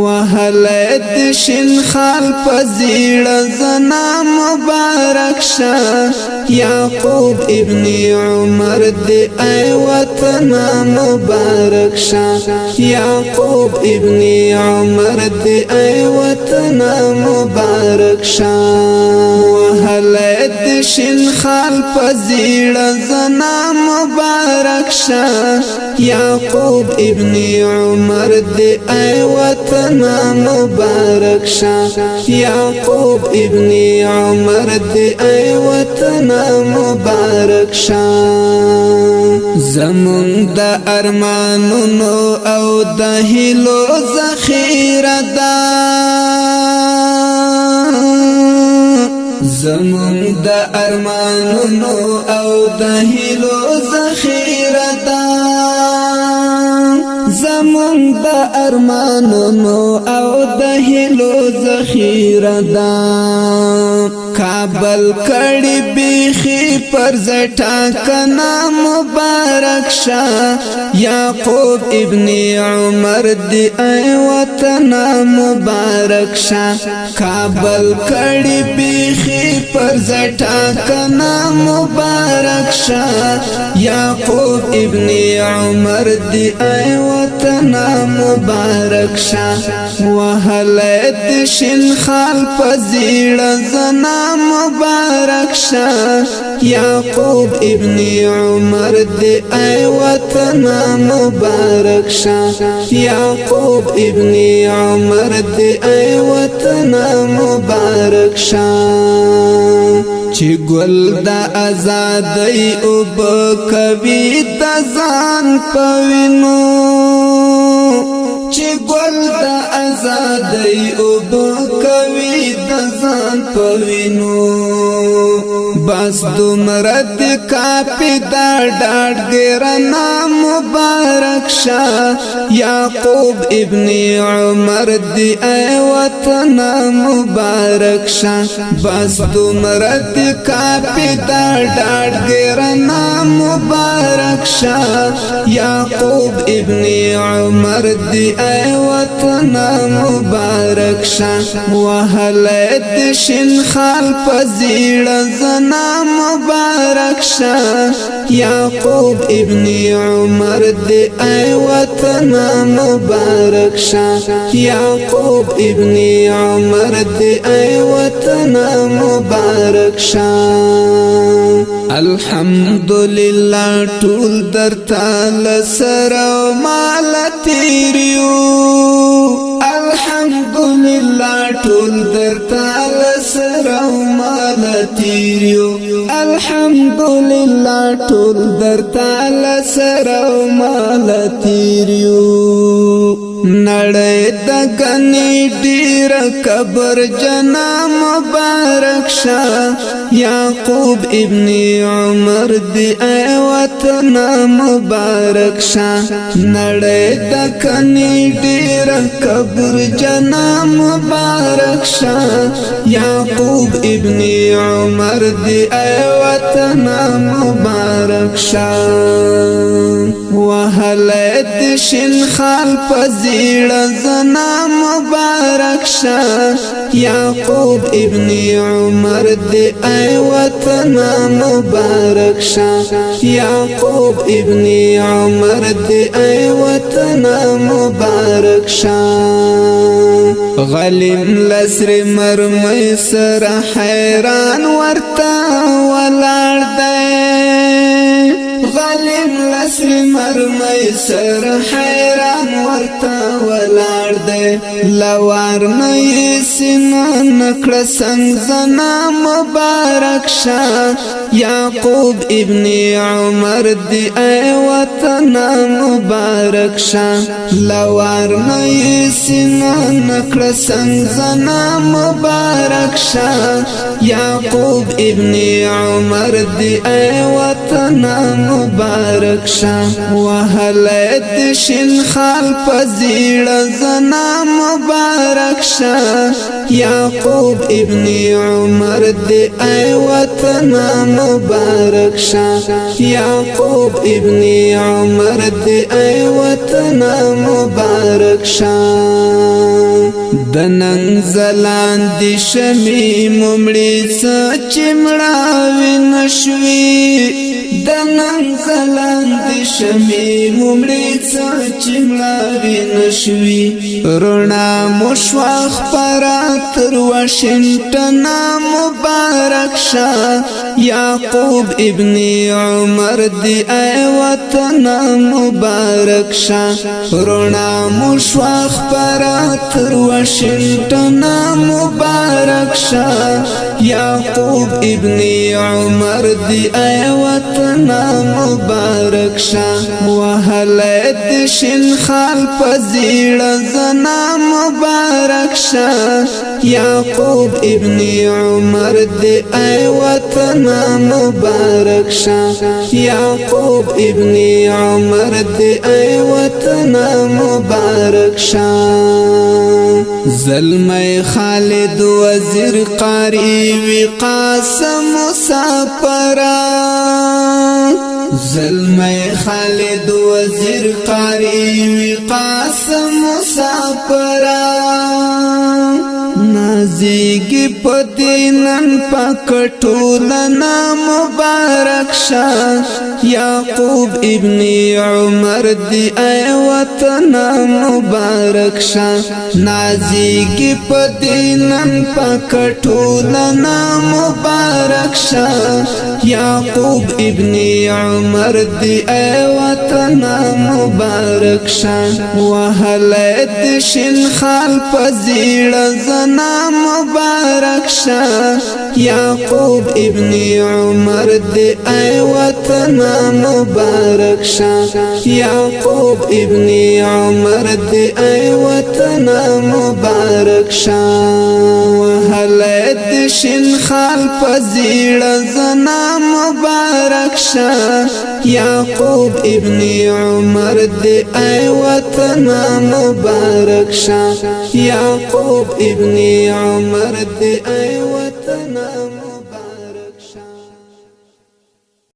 وهلد شین خال پزیړ زنا مبارک شاه یعقوب ابن عمر دی ای وطن مبارک شاه یعقوب ابن عمر دی ای وطن مبارک شاه وهلد شین خال پزیړ زنا مبارک شاه یعقوب ابن عمر دی ای وطن مبارک شاه یعقوب ابن عمر دی ای وطن مبارک شاه زمون د ارمانونو او د هیلو ذخیره ده زمون د ارمانونو او د هیلو ذخیره ده زمون د ارمانونو او د هیلو ذخیره ده کابل کړي بیخي پر زټا کنا مبارک شاه یعقوب ابن عمر دی ای وطن مبارک شاه کابل کړي بیخي پر زټا کنا مبارک شاه یعقوب ابن عمر دی ای وطن مبارک شاه وهلد شین خال پزیړ زنا مبارک شاه یعقوب ابن عمر دی ای وطن مبارک شاه یعقوب ابن عمر دی ای وطن مبارک شاه چې ګل د آزادۍ او بکوي د ځان پوینو چې ګل د آزادۍ او بکوي د ځان پوینو بس دمرد کافی دا ډاډ ګرنا مبارک شاه یعقوب ابن عمر دی ای وطن مبارک شاه بس دمرد کافی دا ډاډ ګرنا مبارک شاه یعقوب ابن عمر دی ای وطن مبارک شاه وهلد شین خال پزیړ زنا مبارک شاه یعقوب ابن عمر دی ای وطن مبارک شاه یعقوب ابن عمر دی ای وطن مبارک شاه الحمدلله ټول درته لسره مال تیریو الحمدلله ټول درته لسره مال تیریو الحمدلله ټول درته لسره مال تیریو نړۍ د غنی ډیر قبر جنا مبارک شاه یعقوب ابن عمر دی ای وطن مبارک شاه نړۍ د غنی ډیر قبر جنا مبارک شاه یعقوب ابن عمر دی ای وطن مبارک شاه وهلد شین خال پزیړ زنا مبارک شاه یعقوب ابن عمر دی ای وطن مبارک شاه یعقوب ابن عمر دی ای وطن مبارک شاه غلیم لسر مرمی سر حیران ورتا ولاړ دی غلیم لسر مرمی سر حیران ورتا ولاړ دی لوار نه سینا نکړه څنګه زنا مبارک شاه یعقوب ابن عمر دی ای وطن مبارک شاه لوار نه سینا نکړه څنګه زنا مبارک شاه یعقوب ابن عمر دی ای وطن مبارک شاه وهلد شین خال پزیړ زنا مبارک شاه یعقوب ابن عمر دی ای وطن مبارک شاه یعقوب ابن عمر دی ای وطن مبارک شاه دننګ زلان دی شمی ممړي سچ مړاوي نشوي دننګ زلان دی شمی ممړي سچ مړاوي نشوي رونا مشواخ پراتر واشنگټن مبارک شاه یعقوب ابن عمر دی ای وطن مبارک شاه رونا مشواخ پراتر واشنگټن مبارک شاه یعقوب ابن عمر دی ای وطن مبارک شاه وهلت شن خال پزیړ زنا مبارک شاه یعقوب ابن عمر دی ای وطن مبارک شاه یعقوب ابن عمر دی ای وطن مبارک شاه زلمی خالد وزیر قاری وی قاسم مسافرا زلمی خالد وزیر قاری وی قاسم مسافرا نازیگی پدینن پکٹولنا مبارک شاه یعقوب ابن عمر دی ای وطن مبارک شاه نازیگی پدینن پکٹولنا مبارک شاه یعقوب ابن عمر دی ای وطن مبارک شاه وهلت شن خال پزیړ زنا مبارک شاه یعقوب ابن عمر دی ای وطن مبارک شاه یعقوب ابن عمر دی ای وطن مبارک شاه وهلت شن خال پزیړ زنا مبارک شاه یعقوب ابن عمر دی ای وطن مبارک شاه یعقوب ابن عمر دی ای وطن